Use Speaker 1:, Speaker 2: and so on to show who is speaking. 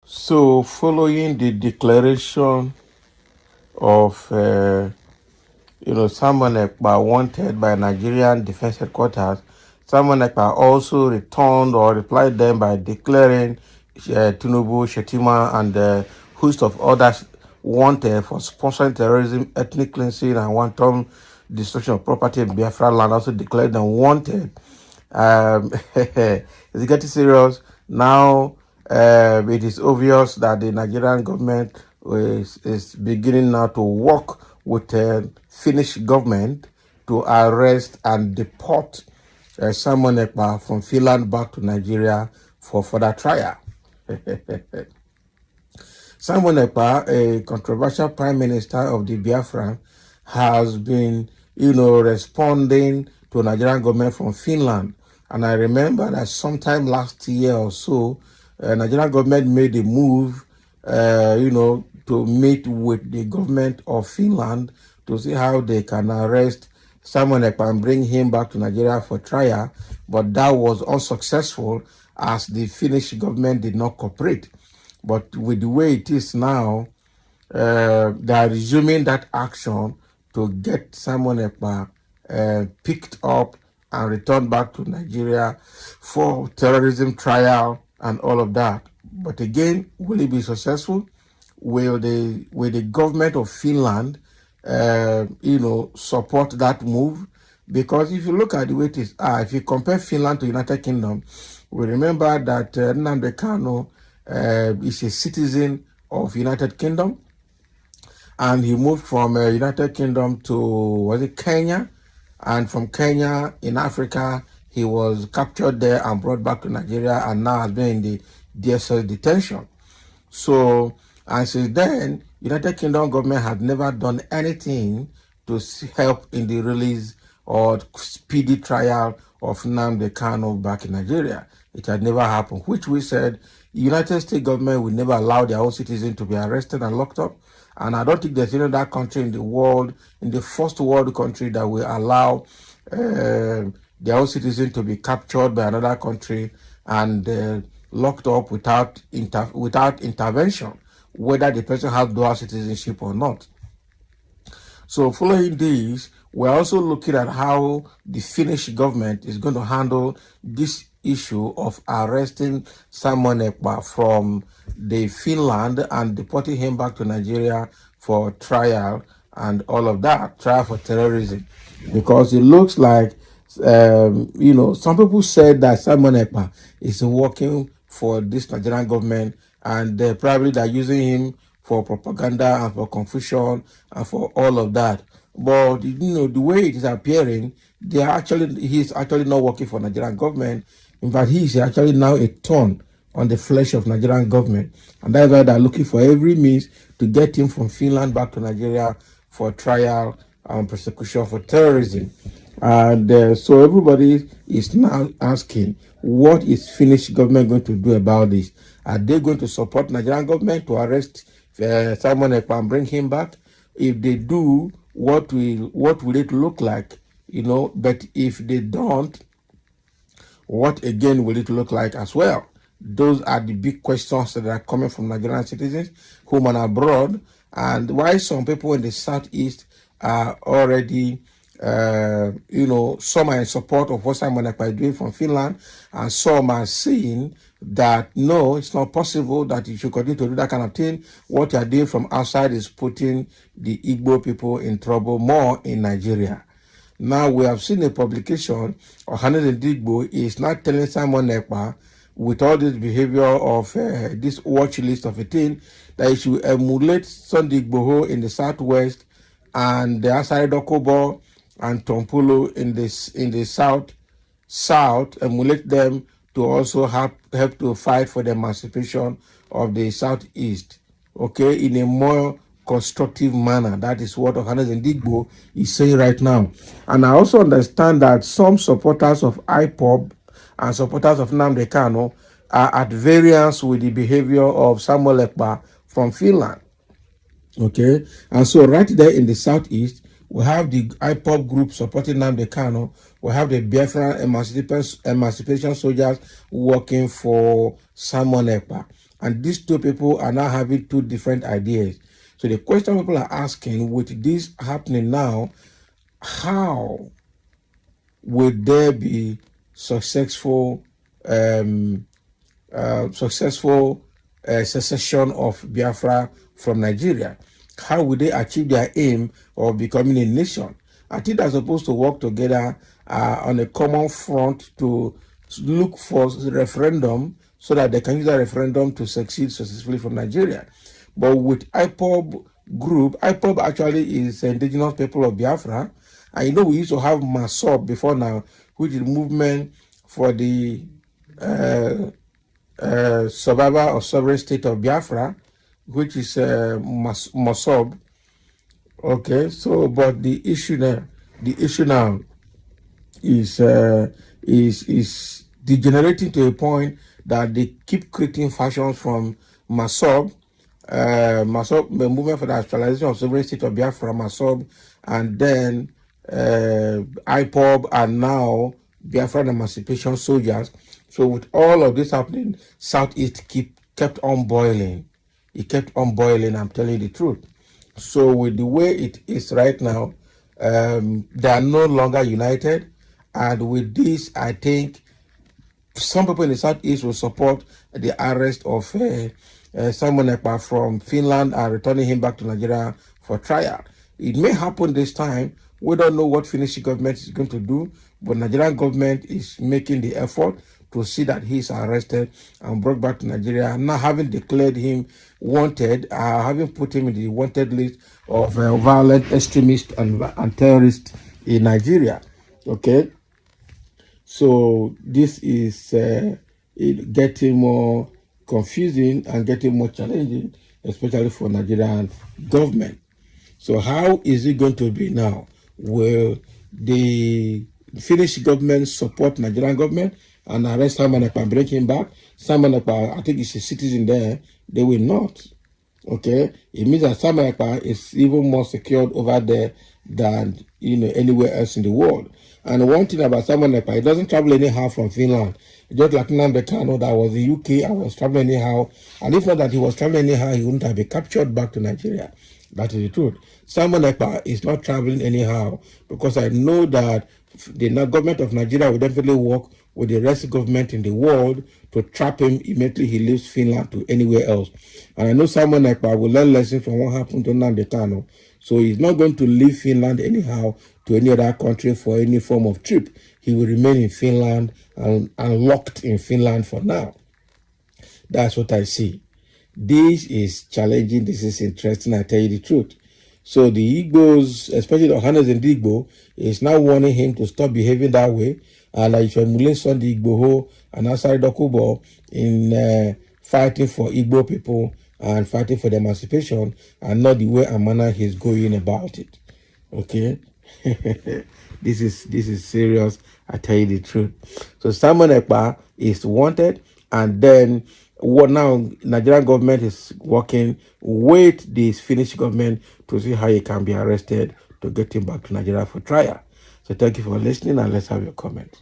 Speaker 1: So, following the declaration of Simon Ekpa wanted by Nigerian Defense Headquarters, Simon Ekpa also returned or replied them by declaring Tinubu, Shetima, and a host of others wanted for sponsoring terrorism, ethnic cleansing, and wanton destruction of property in Biafra land. Also declared them wanted. It's getting serious now. It is obvious that the Nigerian government is beginning now to work with the Finnish government to arrest and deport Simon Ekpa from Finland back to Nigeria for further trial. Simon Ekpa, a controversial prime minister of the Biafra, has been, responding to Nigerian government from Finland. And I remember that sometime last year or so, Nigerian government made a move, to meet with the government of Finland to see how they can arrest Simon Ekpa and bring him back to Nigeria for trial. But that was unsuccessful as the Finnish government did not cooperate. But with the way it is now, they are resuming that action to get Simon Ekpa picked up and returned back to Nigeria for terrorism trial and all of that. But again, will it be successful? Will the government of Finland, support that move? Because if you look at the way it is, if you compare Finland to United Kingdom, we remember that Nnamdi Kanu is a citizen of United Kingdom, and he moved from United Kingdom to Kenya, and from Kenya in Africa he was captured there and brought back to Nigeria, and now has been in the DSS detention. So, and since then, United Kingdom government has never done anything to help in the release or speedy trial of Nnamdi Kanu back in Nigeria. It had never happened, which we said United States government will never allow their own citizens to be arrested and locked up. And I don't think there's any other country in the world, in the first world country, that will allow their own citizens to be captured by another country and locked up without intervention, whether the person has dual citizenship or not. So following this, we're also looking at how the Finnish government is going to handle this issue of arresting Simon Ekpa from the Finland and deporting him back to Nigeria for trial and all of that, trial for terrorism. Because it looks like, some people said that Simon Ekpa is working for this Nigerian government, and probably they're using him for propaganda and for confusion and for all of that. But the way it is appearing, he's actually not working for Nigerian government. In fact, he is actually now a thorn on the flesh of Nigerian government, and that's why they're looking for every means to get him from Finland back to Nigeria for trial and prosecution for terrorism. And so everybody is now asking, what is Finnish government going to do about this? Are they going to support Nigerian government to arrest Simon Ekpa and bring him back? If they do, what will it look like? But if they don't, what again will it look like as well? Those are the big questions that are coming from Nigerian citizens, home and abroad, and why some people in the southeast are already, some are in support of what Simon Ekpa is doing from Finland, and some are saying that no, it's not possible that you should continue to do that kind of thing. What you are doing from outside is putting the Igbo people in trouble more in Nigeria. Now we have seen a publication, Arírèst Igbo is not telling Simon Ekpa, with all this behavior of this watch list of a thing, that he should emulate Sunday Igboho in the southwest and the Asari Dokobo and Tompulo in the south, emulate them to also help to fight for the emancipation of the southeast, okay, in a more constructive manner. That is what Arírèst Igbo is saying right now. And I also understand that some supporters of IPOB and supporters of Nnamdi Kanu are at variance with the behavior of Samuel Ekpa from Finland. Okay, and so right there in the southeast, we have the IPOB group supporting Nnamdi Kanu. We have the Biafra emancipation soldiers working for Simon Ekpa. And these two people are now having two different ideas. So the question people are asking, with this happening now, how would there be successful secession of Biafra from Nigeria? How would they achieve their aim of becoming a nation? I think they're supposed to work together on a common front to look for referendum so that they can use that referendum to succeed successfully from Nigeria. But with IPOB group, IPOB actually is the indigenous people of Biafra. And you know, we used to have MASOB before now, which is movement for the survivor or sovereign state of Biafra, which is MASOB. Okay, so but the issue now is degenerating to a point that they keep creating factions from MASOB, the movement for the actualization of sovereign state of Biafra, MASOB, and then IPOB, and now Biafran Emancipation Soldiers. So with all of this happening, Southeast kept on boiling. It kept on boiling, I'm telling you the truth. So with the way it is right now, they are no longer united. And with this, I think some people in the Southeast will support the arrest of Simon Ekpa from Finland and returning him back to Nigeria for trial. It may happen this time. We don't know what Finnish government is going to do, but Nigerian government is making the effort to see that he is arrested and brought back to Nigeria. Now, having declared him wanted, having put him in the wanted list of violent extremists and terrorists in Nigeria. Okay, so this is getting more confusing and getting more challenging, especially for Nigerian government. So how is it going to be now? Will the Finnish government support Nigerian government and arrest Simon Ekpa and bring him back? Simon Ekpa, I think he's a citizen there. They will not. Okay, it means that Simon Ekpa is even more secured over there than anywhere else in the world. And one thing about Simon Ekpa, he doesn't travel anyhow from Finland. Just like Nnamdi Kanu that was the UK, I was traveling anyhow. And if not that he was traveling anyhow, he wouldn't have been captured back to Nigeria. That is the truth. Simon Ekpa is not traveling anyhow, because I know that the government of Nigeria will definitely work with the rest of government in the world to trap him immediately he leaves Finland to anywhere else. And I know Simon Ekpa will learn lessons from what happened to Nnamdi Kanu. So he's not going to leave Finland anyhow to any other country for any form of trip. He will remain in Finland and locked in Finland for now. That's what I see. This is challenging. This is interesting. I tell you the truth. So the Igbos, especially the Arówèst and Igbo, is now warning him to stop behaving that way. And if you emulate the Igboho and Asari Dokubo in fighting for Igbo people and fighting for the emancipation, and not the way and manner he's going about it. Okay, this is serious. I tell you the truth. So Simon Ekpa is wanted, and then what now? Nigerian government is working with this Finnish government to see how he can be arrested to get him back to Nigeria for trial. So thank you for listening, and let's have your comments.